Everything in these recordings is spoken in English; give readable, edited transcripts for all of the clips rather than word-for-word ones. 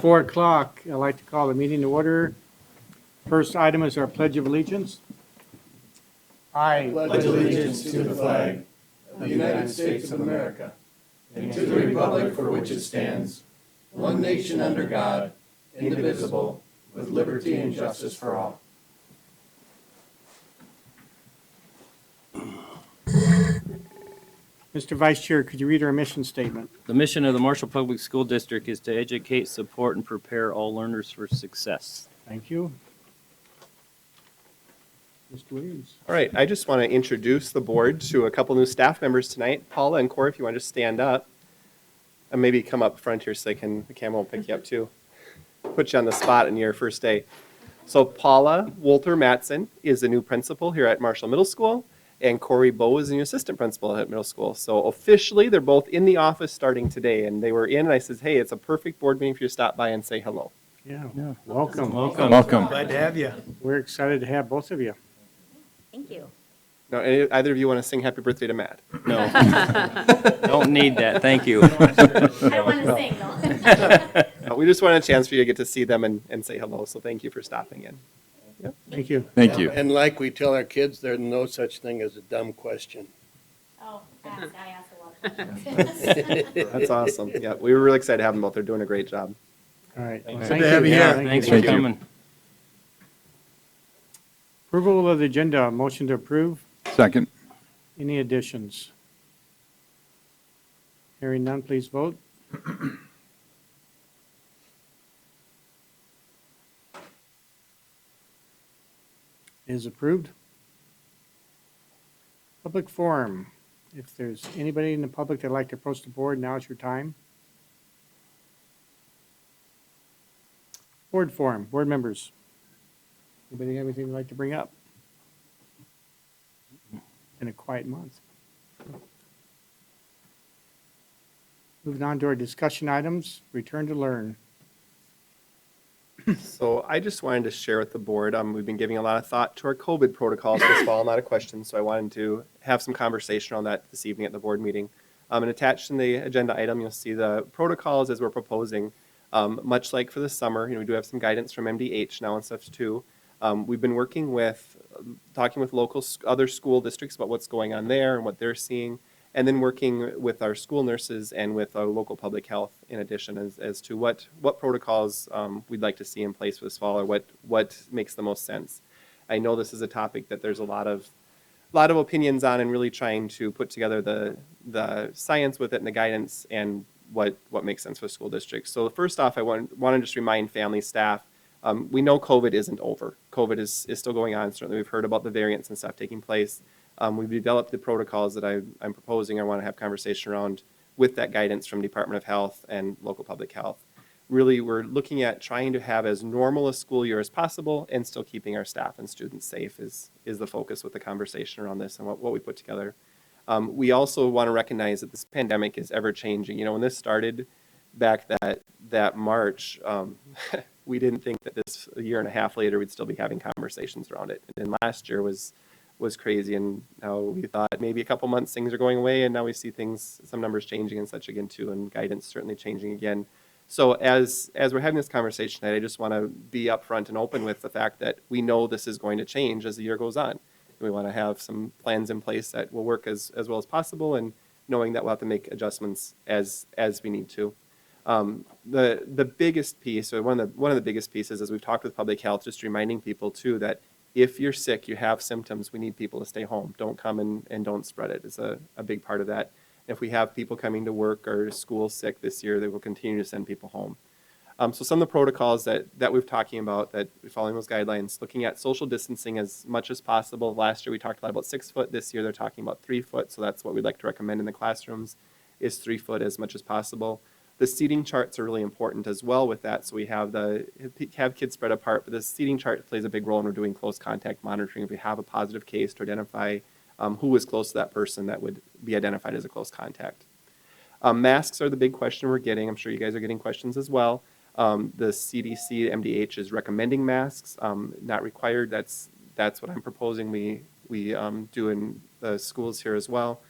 4 o'clock. I'd like to call the meeting to order. First item is our Pledge of Allegiance. I pledge allegiance to the flag of the United States of America and to the republic for which it stands, one nation under God, indivisible, with liberty and justice for all. Mr. Vice Chair, could you read our mission statement? The mission of the Marshall Public School District is to educate, support, and prepare all learners for success. Thank you. Mr. Williams. All right, I just want to introduce the board to a couple new staff members tonight. Paula and Corey, if you want to just stand up and maybe come up front here so the camera will pick you up too. Put you on the spot in your first day. So Paula Wolter Matson is the new principal here at Marshall Middle School, and Corey Bowe is the new assistant principal at middle school. So officially, they're both in the office starting today, and they were in, and I said, hey, it's a perfect board meeting for you to stop by and say hello. Yeah, welcome. Welcome. Glad to have you. We're excited to have both of you. Thank you. Now, either of you want to sing happy birthday to Matt? No, don't need that. Thank you. I don't want to sing though. We just wanted a chance for you to get to see them and say hello, so thank you for stopping in. Thank you. Thank you. And like we tell our kids, there's no such thing as a dumb question. Oh, I asked a lot of questions. That's awesome. Yeah, we were really excited to have them both. They're doing a great job. All right. Thanks. Thank Good to have you Yeah, here. Thanks you. for coming. Approval of the agenda. Motion to approve. Second. Any additions? Hearing none, please vote. Is approved. Public forum. If there's anybody in the public that'd like to approach the board, now is your time. Board forum, board members. Anybody have anything they'd like to bring up? Been a quiet month. Moving on to our discussion items, return to learn. So I just wanted to share with the board, we've been giving a lot of thought to our COVID protocols this fall, not a question, so I wanted to have some conversation on that this evening at the board meeting. And attached in the agenda item, you'll see the protocols as we're proposing. Much like for the summer, we do have some guidance from MDH now and such too. We've been working with, talking with local, other school districts about what's going on there and what they're seeing, and then working with our school nurses and with our local public health in addition as to what protocols we'd like to see in place for this fall or what makes the most sense. I know this is a topic that there's a lot of opinions on and really trying to put together the science with it and the guidance and what makes sense for school districts. So first off, I want to just remind family, staff, we know COVID isn't over. COVID is still going on. Certainly we've heard about the variants and stuff taking place. We've developed the protocols that I'm proposing. I want to have conversation around with that guidance from Department of Health and local public health. Really, we're looking at trying to have as normal a school year as possible and still keeping our staff and students safe is the focus with the conversation around this and what we put together. We also want to recognize that this pandemic is ever changing. When this started back that March, we didn't think that this a year and a half later we'd still be having conversations around it. And last year was crazy, and now we thought maybe a couple months things are going away, and now we see some numbers changing and such again too, and guidance certainly changing again. So as we're having this conversation tonight, I just want to be upfront and open with the fact that we know this is going to change as the year goes on. We want to have some plans in place that will work as well as possible, and knowing that we'll have to make adjustments as we need to. The biggest piece, or one of the biggest pieces, as we've talked with public health, just reminding people too that if you're sick, you have symptoms, we need people to stay home. Don't come and don't spread it. It's a big part of that. If we have people coming to work or school sick this year, they will continue to send people home. So some of the protocols that we're talking about, that we're following those guidelines, looking at social distancing as much as possible. Last year we talked a lot about 6 foot. This year they're talking about 3 foot. So that's what we'd like to recommend in the classrooms, is 3 foot as much as possible. The seating charts are really important as well with that. So we have kids spread apart, but the seating chart plays a big role when we're doing close contact monitoring. If we have a positive case, to identify who was close to that person that would be identified as a close contact. Masks are the big question we're getting. I'm sure you guys are getting questions as well. The CDC, MDH is recommending masks, not required. That's what I'm proposing we do in the schools here as well.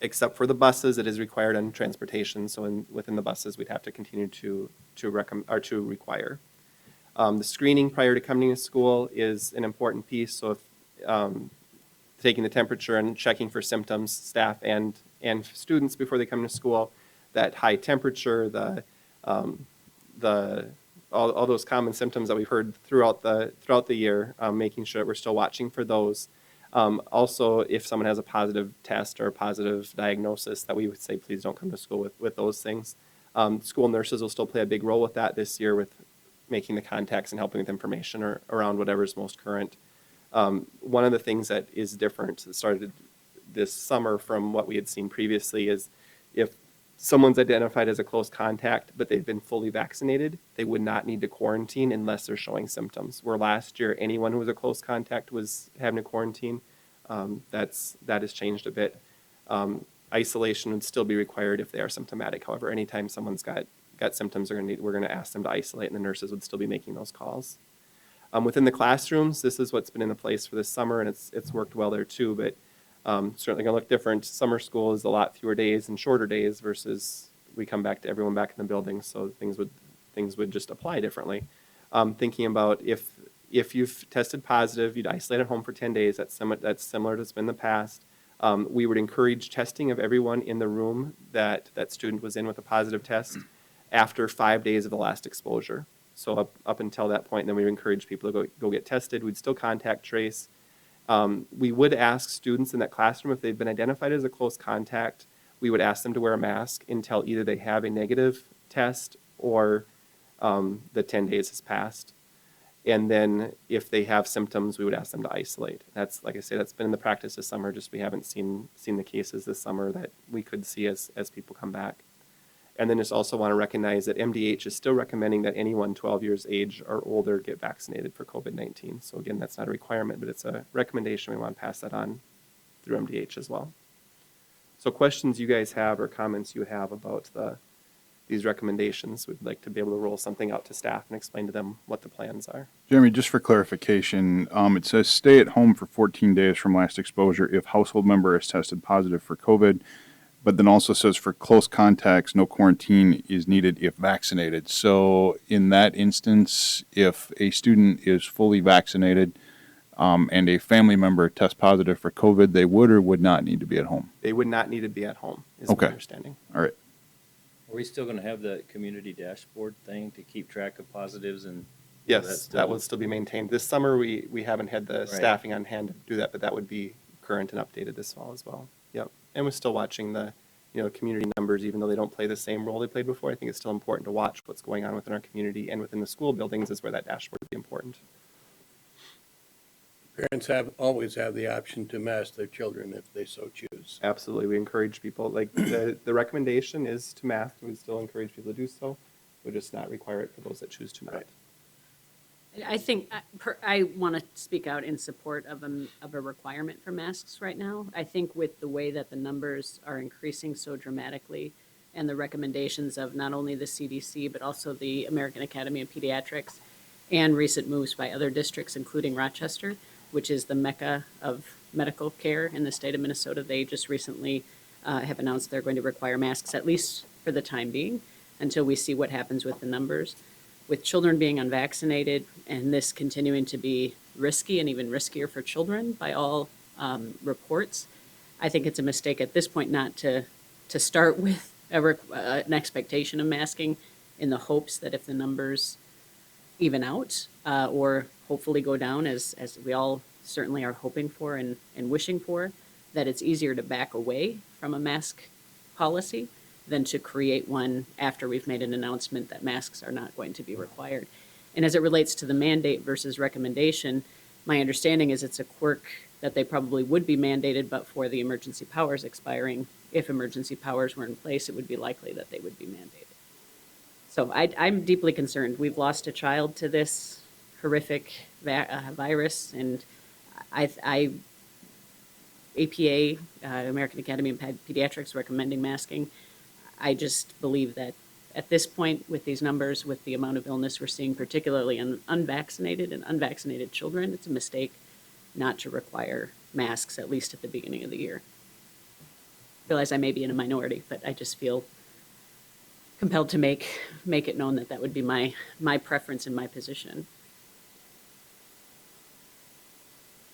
except for the buses, it is required on transportation. So within the buses, we'd have to continue to require. The screening prior to coming to school is an important piece. So if taking the temperature and checking for symptoms, staff and students before they come to school, that high temperature, all those common symptoms that we've heard throughout the year, making sure that we're still watching for those. Also, if someone has a positive test or a positive diagnosis, that we would say, please don't come to school with those things. School nurses will still play a big role with that this year, with making the contacts and helping with information around whatever's most current. One of the things that is different that started this summer from what we had seen previously is if someone's identified as a close contact, but they've been fully vaccinated, they would not need to quarantine unless they're showing symptoms. Where last year, anyone who was a close contact was having to quarantine. That has changed a bit. Isolation would still be required if they are symptomatic. However, anytime someone's got symptoms, we're going to ask them to isolate, and the nurses would still be making those calls. Within the classrooms, this is what's been in place for this summer, and it's worked well there too, but certainly going to look different. Summer school is a lot fewer days and shorter days versus we come back to everyone back in the building, so things would just apply differently. Thinking about if you've tested positive, you'd isolate at home for 10 days. That's similar to what's been in the past. We would encourage testing of everyone in the room that student was in with a positive test after 5 days of the last exposure. So up until that point, then we would encourage people to go get tested. We'd still contact trace. We would ask students in that classroom, if they've been identified as a close contact, we would ask them to wear a mask until either they have a negative test or the 10 days has passed. And then if they have symptoms, we would ask them to isolate. That's, like I say, that's been in the practice this summer, just we haven't seen the cases this summer that we could see as people come back. And then just also want to recognize that MDH is still recommending that anyone 12 years age or older get vaccinated for COVID-19. So again, that's not a requirement, but it's a recommendation. We want to pass that on through MDH as well. So questions you guys have or comments you have about these recommendations, we'd like to be able to roll something out to staff and explain to them what the plans are. Jeremy, just for clarification, it says stay at home for 14 days from last exposure if household member is tested positive for COVID, but then also says for close contacts, no quarantine is needed if vaccinated. So in that instance, if a student is fully vaccinated and a family member tests positive for COVID, they would or would not need to be at home? They would not need to be at home, is Okay. my understanding. All right. Are we still going to have the community dashboard thing to keep track of positives and? Yes, that will still be maintained. This summer, we haven't had the Right. staffing on hand to do that, but that would be current and updated this fall as well. Yep. And we're still watching the community numbers, even though they don't play the same role they played before. I think it's still important to watch what's going on within our community and within the school buildings is where that dashboard would be important. Parents always have the option to mask their children if they so choose. Absolutely. We encourage people, like the recommendation is to mask. We still encourage people to do so. We'll just not require it for those that choose to not. Right. I think I want to speak out in support of a requirement for masks right now. I think with the way that the numbers are increasing so dramatically and the recommendations of not only the CDC, but also the American Academy of Pediatrics and recent moves by other districts, including Rochester, which is the mecca of medical care in the state of Minnesota. They just recently have announced they're going to require masks, at least for the time being, until we see what happens with the numbers. With children being unvaccinated and this continuing to be risky and even riskier for children by all reports, I think it's a mistake at this point not to start with an expectation of masking in the hopes that if the numbers even out or hopefully go down, as we all certainly are hoping for and wishing for, that it's easier to back away from a mask policy than to create one after we've made an announcement that masks are not going to be required. And as it relates to the mandate versus recommendation, my understanding is it's a quirk that they probably would be mandated, but for the emergency powers expiring, if emergency powers were in place, it would be likely that they would be mandated. So I'm deeply concerned. We've lost a child to this horrific virus, and APA, American Academy of Pediatrics, recommending masking. I just believe that at this point, with these numbers, with the amount of illness we're seeing, particularly in unvaccinated and unvaccinated children, it's a mistake not to require masks, at least at the beginning of the year. realize I may be in a minority, but I just feel compelled to make it known that that would be my preference and my position.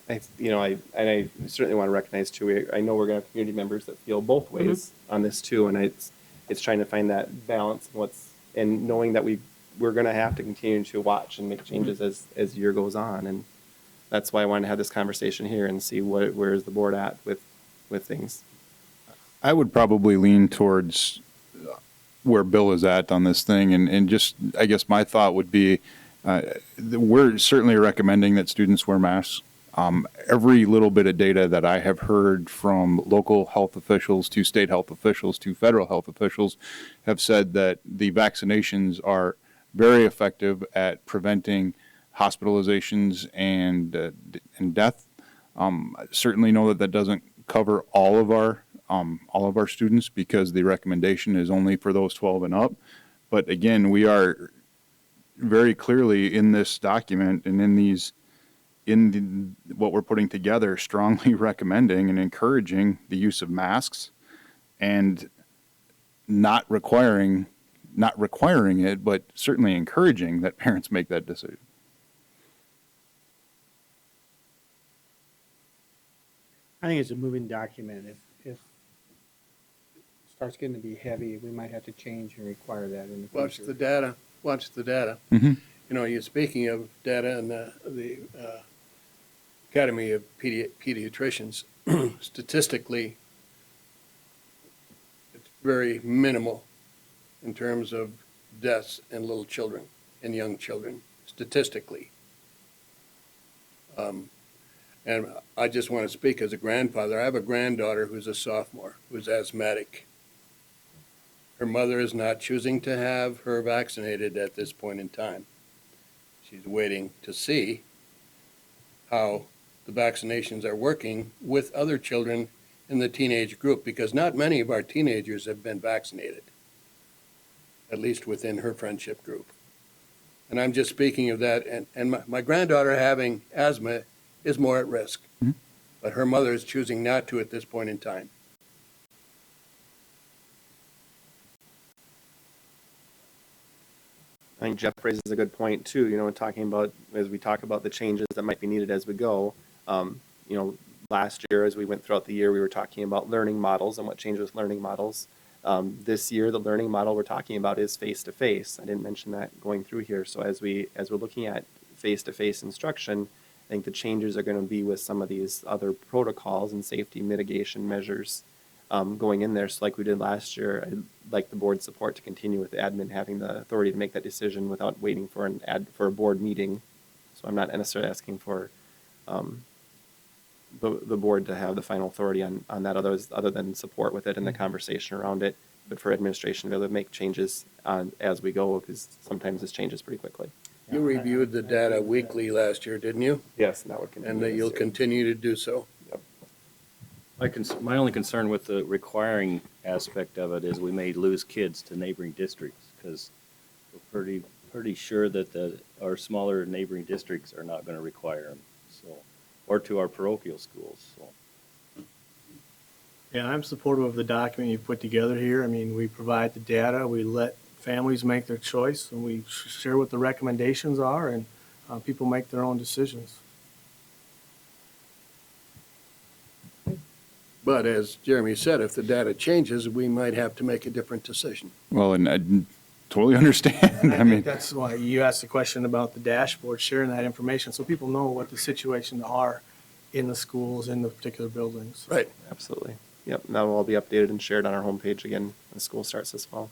I certainly want to recognize too, I know we're going to have community members that feel both ways on this too, and it's trying to find that balance and knowing that we're going to have to continue to watch and make changes as year goes on, and that's why I wanted to have this conversation here and see where is the board at with things. I would probably lean towards where Bill is at on this thing, and just, I guess my thought would be, we're certainly recommending that students wear masks. Every little bit of data that I have heard from local health officials to state health officials to federal health officials have said that the vaccinations are very effective at preventing hospitalizations and death. I certainly know that doesn't cover all of our students because the recommendation is only for those 12 and up. But again, we are very clearly in this document and what we're putting together, strongly recommending and encouraging the use of masks and not requiring it, but certainly encouraging that parents make that decision. I think it's a moving document. If it starts getting to be heavy, we might have to change and require that in the future. Watch the data. Mhm. You know, you're speaking of data and the Academy of Pediatricians. Statistically, it's very minimal in terms of deaths in little children and young children, statistically. And I just want to speak as a grandfather. I have a granddaughter who's a sophomore, who's asthmatic. Her mother is not choosing to have her vaccinated at this point in time. She's waiting to see how the vaccinations are working with other children in the teenage group, because not many of our teenagers have been vaccinated, at least within her friendship group. And I'm just speaking of that. And my granddaughter having asthma is more at risk, but her mother is choosing not to at this point in time. I think Jeff raises a good point too, talking about, as we talk about the changes that might be needed as we go. Last year, as we went throughout the year, we were talking about learning models and what changed with learning models. This year, the learning model we're talking about is face-to-face. I didn't mention that going through here. So as we're looking at face-to-face instruction, I think the changes are going to be with some of these other protocols and safety mitigation measures going in there. So like we did last year, I'd like the board support to continue with the admin having the authority to make that decision without waiting for a board meeting. So I'm not necessarily asking for the board to have the final authority on that other than support with it and the conversation around it, but for administration to be able to make changes as we go, because sometimes this changes pretty quickly. You reviewed the data weekly last year, didn't you? Yes, and that would continue. And that you'll continue to do so. My only concern with the requiring aspect of it is we may lose kids to neighboring districts, because we're pretty sure that our smaller neighboring districts are not going to require them, or to our parochial schools. So. Yeah, I'm supportive of the document you put together here. I mean, we provide the data, we let families make their choice, and we share what the recommendations are, and people make their own decisions. But as Jeremy said, if the data changes, we might have to make a different decision. Well, and I totally understand. I mean, That's why you asked the question about the dashboard, sharing that information, so people know what the situations are in the schools, in the particular buildings. Right. Absolutely. Yep, that will all be updated and shared on our homepage again when school starts this fall.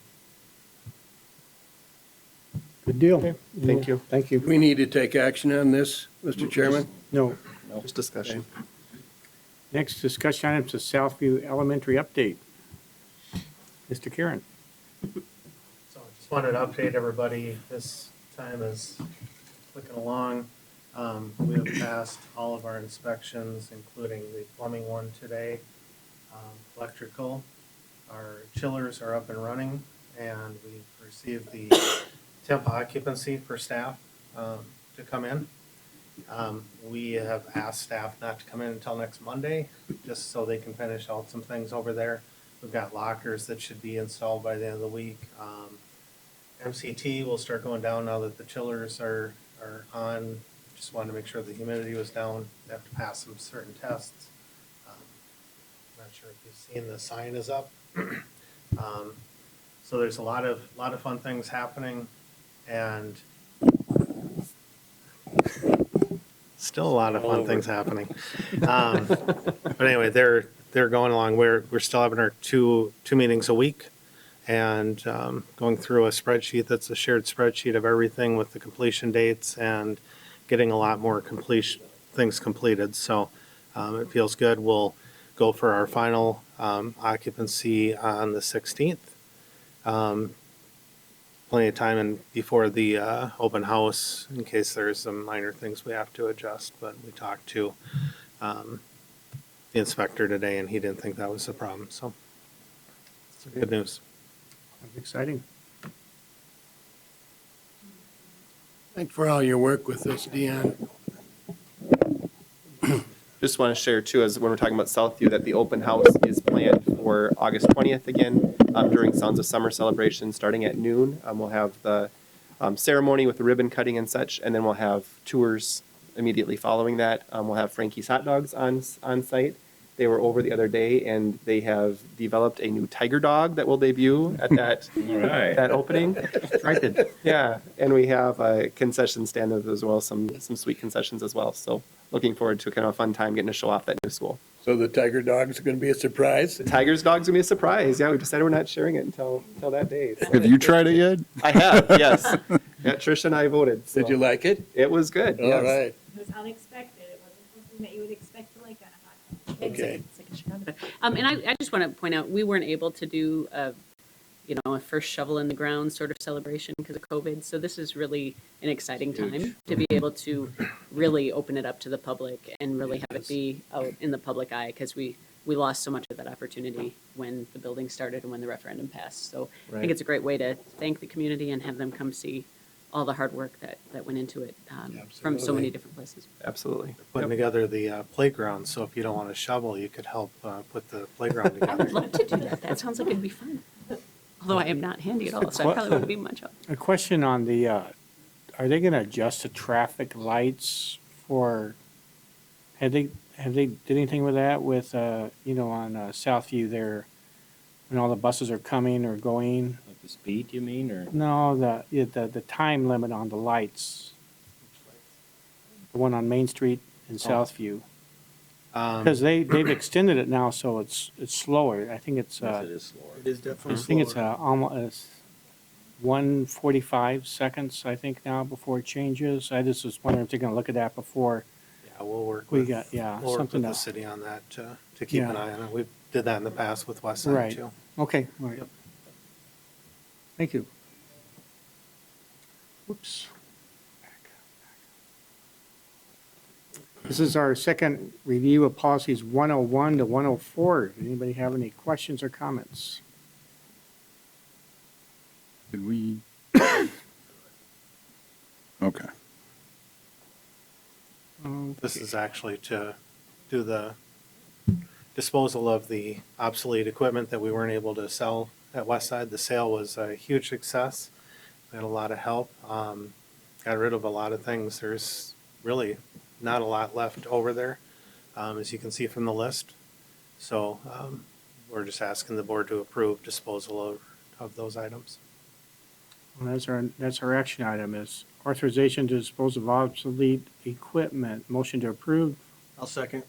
Good deal. Thank you. Thank you. We need to take action on this, Mr. Chairman. No. Just discussion. Next discussion item is the Southview Elementary update. Mr. Karen. So just wanted to update everybody. This time is clicking along. We have passed all of our inspections, including the plumbing one today. Electrical, our chillers are up and running, and we've received the temp occupancy for staff to come in. We have asked staff not to come in until next Monday, just so they can finish out some things over there. We've got lockers that should be installed by the end of the week. MCT will start going down now that the chillers are on. Just wanted to make sure the humidity was down. They have to pass some certain tests. Not sure if you've seen the sign is up. So there's a lot of fun things happening, and still a lot of fun things happening. But anyway, they're going along. We're still having our two meetings a week, and going through a spreadsheet that's a shared spreadsheet of everything with the completion dates and getting a lot more things completed. So it feels good. We'll go for our final occupancy on the 16th. Plenty of time before the open house in case there's some minor things we have to adjust. But we talked to the inspector today, and he didn't think that was a problem. So it's good news. That's exciting. Thanks for all your work with this, Deanne. Just want to share too, as when we're talking about Southview, that the open house is planned for August 20th again, during Sounds of Summer celebration, starting at noon. We'll have the ceremony with the ribbon cutting and such, and then we'll have tours immediately following that. We'll have Frankie's Hot Dogs on site. They were over the other day, and they have developed a new tiger dog that will debut at that that opening. Yeah, and we have a concession stand as well, some sweet concessions as well. So looking forward to kind of a fun time getting to show off that new school. So the tiger dogs are going to be a surprise? The Tiger's dog's gonna be a surprise. Yeah, we decided we're not sharing it until that day. So. Have you tried it yet? I have, yes. Yeah, Trish and I voted. So. Did you like it? It was good. All yes. right. It was unexpected. It wasn't something that you would expect to like on a hot dog. Okay. It's like a Chicago dog. And I just want to point out, we weren't able to do a first shovel in the ground sort of celebration because of COVID. So this is really an exciting time to be able to really open it up to the public and really have it be out in the public eye, because we lost so much of that opportunity when the building started and when the referendum passed. So I think it's a great way to thank the community and have them come see all the hard work that went into it from so many different places. Absolutely. Putting together the playground, so if you don't want to shovel, you could help put the playground I would together. love to do that. That sounds like it'd be fun. Although I am not handy at all, so I probably wouldn't be much help. A question on the, are they going to adjust the traffic lights for, have they did anything with that with, on Southview there, when all the buses are coming or going? Like the speed, you mean, or? No, the time limit on the lights. The one on Main Street in Southview. Because they've extended it now, so it's slower. I think it's, Yes, it is slower. It is definitely I think it's slower. almost 1:45 seconds, I think now, before it changes. I just was wondering if they're going to look at that before. Yeah, we'll work We with, got- yeah, we'll work something with the else. city on that to keep an Yeah. eye on it. We did that in the past with West Side Right. too. Okay, all right. Yep. Thank you. Whoops. This is our second review of policies 101 to 104. Anybody have any questions or comments? Did we? Okay. This is actually to do the disposal of the obsolete equipment that we weren't able to sell at West Side. The sale was a huge success. We had a lot of help. Got rid of a lot of things. There's really not a lot left over there, as you can see from the list. So we're just asking the board to approve disposal of those items. Well, that's our action item is authorization to dispose of obsolete equipment. Motion to approve. I'll second.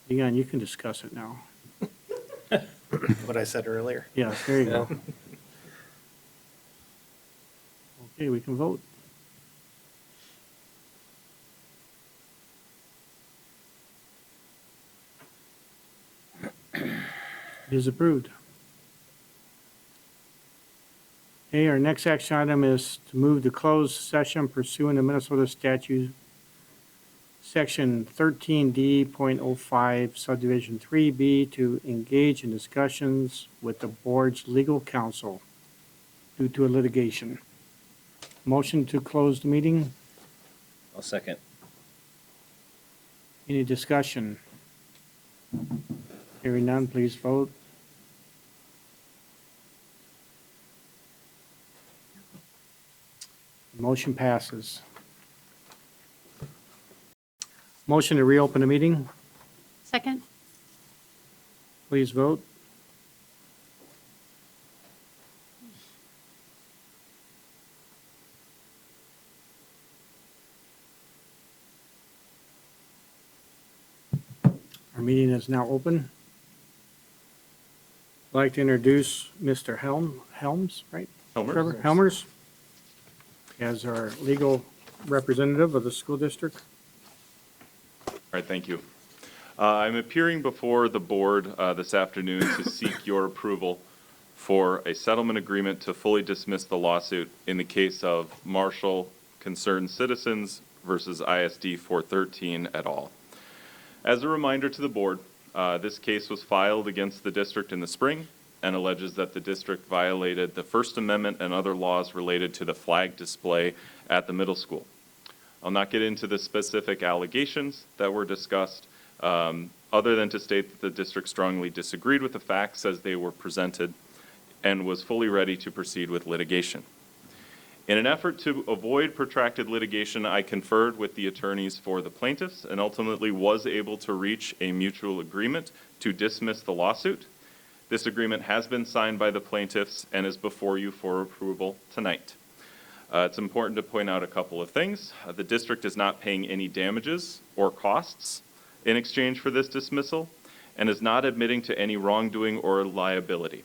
Again, you can discuss it now. What I said earlier. Yes, there you go. Okay, we can vote. It is approved. Okay, our next action item is to move to closed session pursuant to Minnesota statute, section 13D.05 subdivision 3B, to engage in discussions with the board's legal counsel due to a litigation. Motion to close the meeting. I'll second. Any discussion? Hearing none, please vote. Motion passes. Motion to reopen the meeting, Second? please vote. Our meeting is now open. I'd like to introduce Mr. Helms, right? Trevor Helmers, as our legal representative of the school district. All right, thank you. I'm appearing before the board this afternoon to seek your approval for a settlement agreement to fully dismiss the lawsuit in the case of Marshall Concerned Citizens versus ISD 413 et al. As a reminder to the board, this case was filed against the district in the spring and alleges that the district violated the First Amendment and other laws related to the flag display at the middle school. I'll not get into the specific allegations that were discussed, other than to state that the district strongly disagreed with the facts as they were presented and was fully ready to proceed with litigation. In an effort to avoid protracted litigation, I conferred with the attorneys for the plaintiffs and ultimately was able to reach a mutual agreement to dismiss the lawsuit. This agreement has been signed by the plaintiffs and is before you for approval tonight. It's important to point out a couple of things. The district is not paying any damages or costs in exchange for this dismissal and is not admitting to any wrongdoing or liability,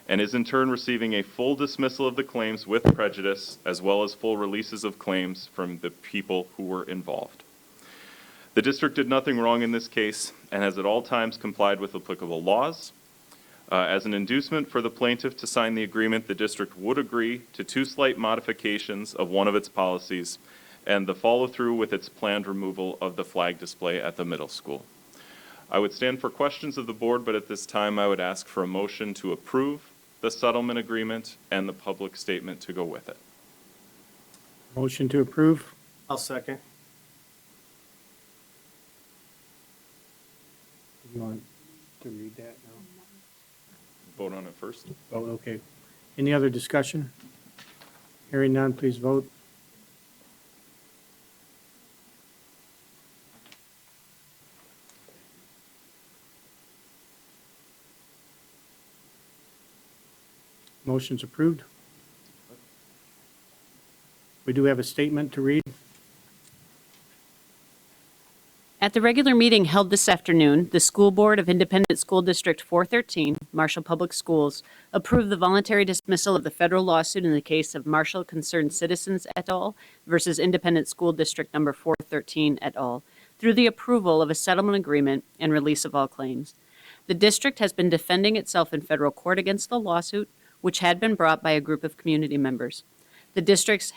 and is in turn receiving a full dismissal of the claims with prejudice, as well as full releases of claims from the people who were involved. The district did nothing wrong in this case and has at all times complied with applicable laws. As an inducement for the plaintiff to sign the agreement, the district would agree to 2 slight modifications of one of its policies and the follow-through with its planned removal of the flag display at the middle school. I would stand for questions of the board, but at this time I would ask for a motion to approve the settlement agreement and the public statement to go with it. Motion to approve. I'll second. You want to read that now? Vote on it first. Oh, okay. Any other discussion? Hearing none, please vote. Motion's approved. We do have a statement to read. At the regular meeting held this afternoon, the School Board of Independent School District 413, Marshall Public Schools, approved the voluntary dismissal of the federal lawsuit in the case of Marshall Concerned Citizens et al. Versus Independent School District Number 413 et al. Through the approval of a settlement agreement and release of all claims. The district has been defending itself in federal court against the lawsuit, which had been brought by a group of community members. The district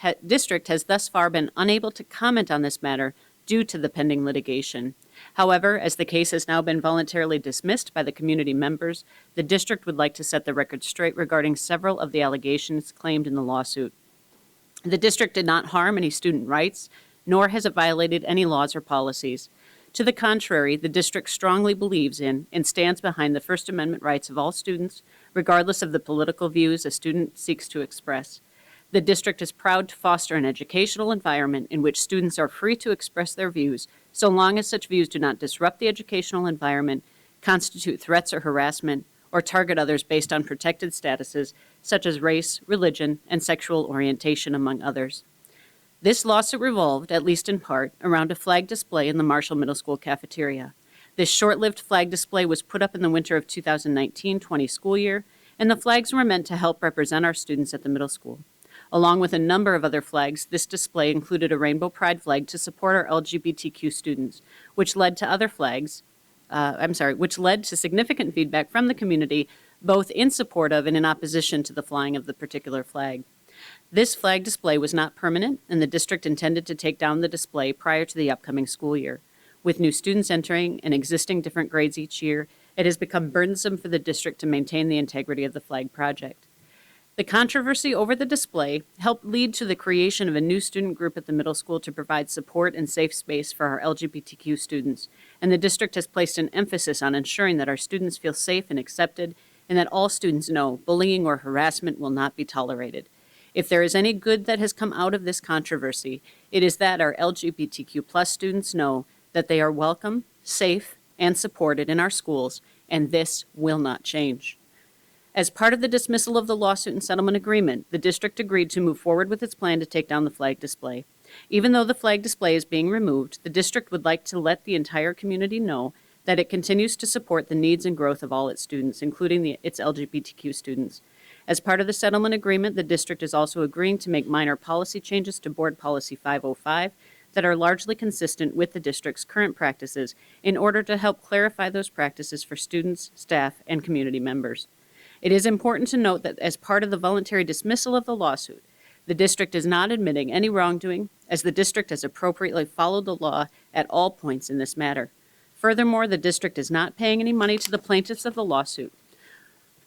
has thus far been unable to comment on this matter due to the pending litigation. However, as the case has now been voluntarily dismissed by the community members, the district would like to set the record straight regarding several of the allegations claimed in the lawsuit. The district did not harm any student rights, nor has it violated any laws or policies. To the contrary, the district strongly believes in and stands behind the First Amendment rights of all students, regardless of the political views a student seeks to express. The district is proud to foster an educational environment in which students are free to express their views, so long as such views do not disrupt the educational environment, constitute threats or harassment, or target others based on protected statuses such as race, religion, and sexual orientation, among others. This lawsuit revolved, at least in part, around a flag display in the Marshall Middle School cafeteria. This short-lived flag display was put up in the winter of 2019-20 school year, and the flags were meant to help represent our students at the middle school. Along with a number of other flags, this display included a rainbow pride flag to support our LGBTQ students, which led to significant feedback from the community, both in support of and in opposition to the flying of the particular flag. This flag display was not permanent, and the district intended to take down the display prior to the upcoming school year. With new students entering and existing different grades each year, it has become burdensome for the district to maintain the integrity of the flag project. The controversy over the display helped lead to the creation of a new student group at the middle school to provide support and safe space for our LGBTQ students, and the district has placed an emphasis on ensuring that our students feel safe and accepted, and that all students know bullying or harassment will not be tolerated. If there is any good that has come out of this controversy, it is that our LGBTQ+ students know that they are welcome, safe, and supported in our schools, and this will not change. As part of the dismissal of the lawsuit and settlement agreement, the district agreed to move forward with its plan to take down the flag display. Even though the flag display is being removed, the district would like to let the entire community know that it continues to support the needs and growth of all its students, including its LGBTQ students. As part of the settlement agreement, the district is also agreeing to make minor policy changes to Board Policy 505 that are largely consistent with the district's current practices in order to help clarify those practices for students, staff, and community members. It is important to note that as part of the voluntary dismissal of the lawsuit, the district is not admitting any wrongdoing, as the district has appropriately followed the law at all points in this matter. Furthermore, the district is not paying any money to the plaintiffs of the lawsuit.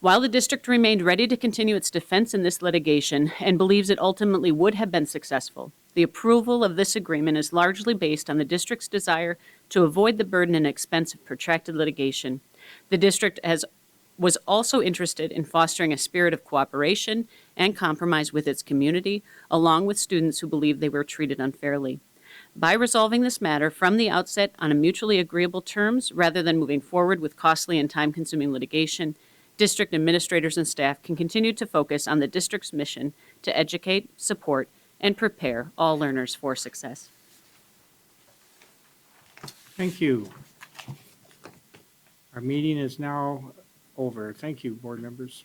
While the district remained ready to continue its defense in this litigation and believes it ultimately would have been successful, the approval of this agreement is largely based on the district's desire to avoid the burden and expense of protracted litigation. The district was also interested in fostering a spirit of cooperation and compromise with its community, along with students who believe they were treated unfairly. By resolving this matter from the outset on a mutually agreeable terms, rather than moving forward with costly and time-consuming litigation, district administrators and staff can continue to focus on the district's mission to educate, support, and prepare all learners for success. Thank you. Our meeting is now over. Thank you, board members.